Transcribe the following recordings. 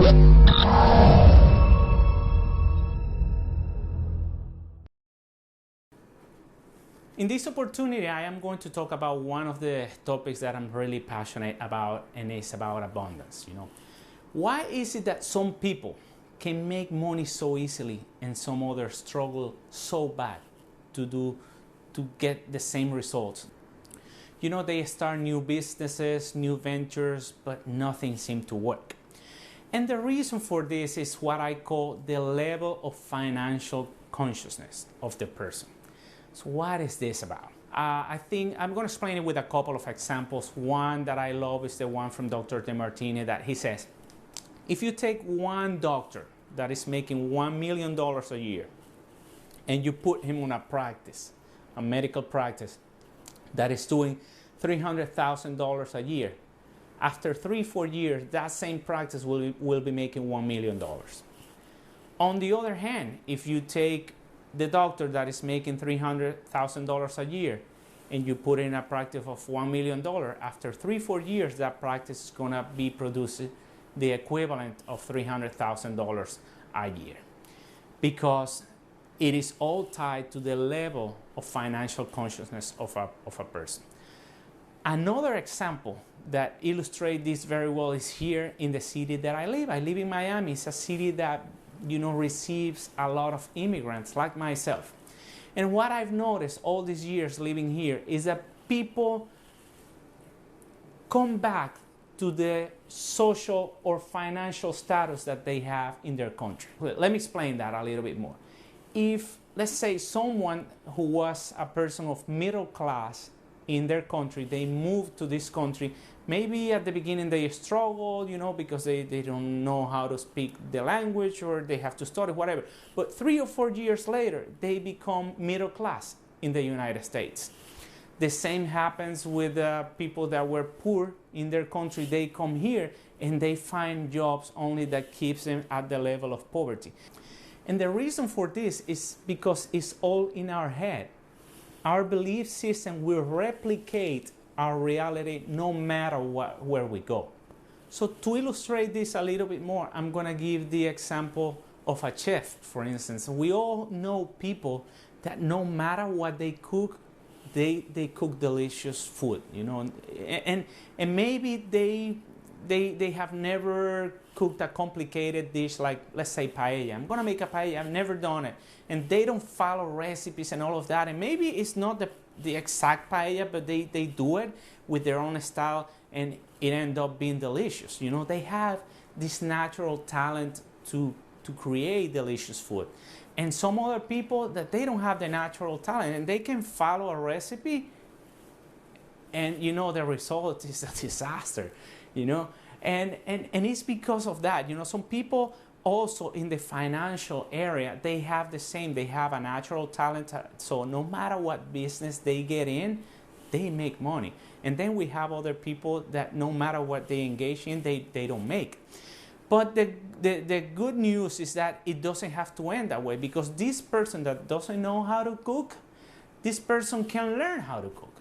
In this opportunity, I am going to talk about one of the topics that I'm really passionate about, and it's about abundance. Why is it that some people can make money so easily and some others struggle so bad to get the same results? They start new businesses, new ventures, but nothing seems to work. And the reason for this is what I call the level of financial consciousness of the person. So what is this about? I think I'm going to explain it with a couple of examples. One that I love is the one from Dr. Demartini, that he says, if you take one doctor that is making $1 million a year and you put him on a medical practice that is doing $300,000 a year, after 3-4 years, that same practice will be making $1 million. On the other hand, if you take the doctor that is making $300,000 a year and you put in a practice of $1 million, after 3-4 years, that practice is going to be producing the equivalent of $300,000 a year, because it is all tied to the level of financial consciousness of a person. Another example that illustrates this very well is here in the city that I live. I live in Miami. It's a city that receives a lot of immigrants like myself. And what I've noticed all these years living here is that people come back to the social or financial status that they have in their country. Let me explain that a little bit more. If, let's say, someone who was a person of middle class in their country, they moved to this country, maybe at the beginning they struggle, because they don't know how to speak the language, or they have to study, whatever. But 3 or 4 years later, they become middle class in the United States. The same happens with people that were poor in their country. They come here and they find jobs only that keeps them at the level of poverty. And the reason for this is because it's all in our head. Our belief system will replicate our reality no matter where we go. So to illustrate this a little bit more, I'm going to give the example of a chef, for instance. We all know people that no matter what they cook, they cook delicious food, and maybe they have never cooked a complicated dish like, let's say, paella. I'm gonna make a paella. I've never done it, and they don't follow recipes and all of that. And maybe it's not the exact paella, but they do it with their own style, and it ends up being delicious. They have this natural talent to create delicious food. And some other people that they don't have the natural talent, and they can follow a recipe, and the result is a disaster, and it's because of that. Some people also in the financial area, they have a natural talent, so no matter what business they get in, they make money. And then we have other people that no matter what they engage in, they don't make. But the good news is that it doesn't have to end that way, because this person that doesn't know how to cook, this person can learn how to cook.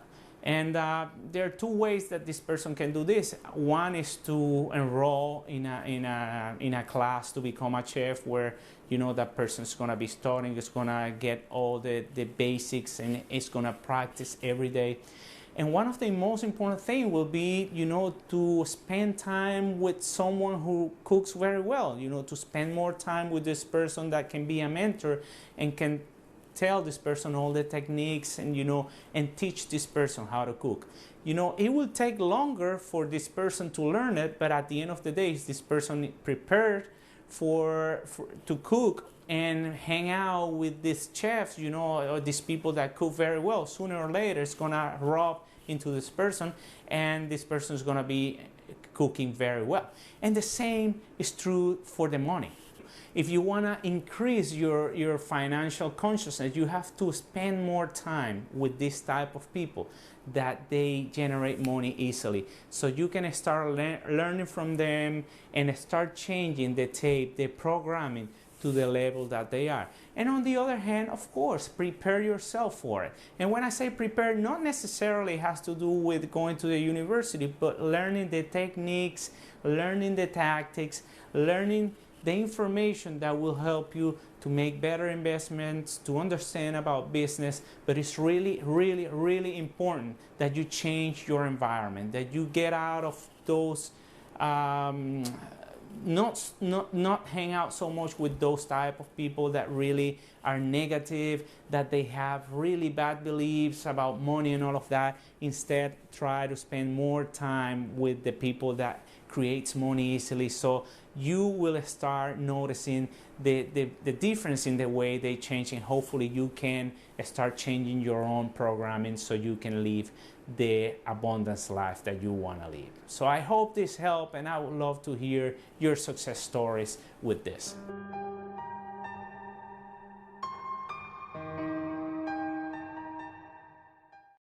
And there are 2 ways that this person can do this. One is to enroll in a class to become a chef, where that person is going to be studying, is going to get all the basics, and is going to practice every day. And one of the most important things will be, to spend time with someone who cooks very well, to spend more time with this person that can be a mentor and can tell this person all the techniques and, and teach this person how to cook. It will take longer for this person to learn it, but at the end of the day, is this person prepared to cook and hang out with these chefs, or these people that cook very well? Sooner or later, it's going to rub into this person, and this person is going to be cooking very well. And the same is true for the money. If you want to increase your financial consciousness, you have to spend more time with this type of people that they generate money easily. So you can start learning from them and start changing the tape, the programming, to the level that they are. And on the other hand, of course, prepare yourself for it. And when I say prepare, not necessarily has to do with going to the university, but learning the techniques, learning the tactics, learning the information that will help you to make better investments, to understand about business. But it's really, really, really important that you change your environment, that you get out of those not hang out so much with those type of people that really are negative, that they have really bad beliefs about money and all of that. Instead, try to spend more time with the people that creates money easily, so you will start noticing the difference in the way they change, and hopefully you can start changing your own programming so you can live the abundance life that you want to live. So I hope this helped, and I would love to hear your success stories with this.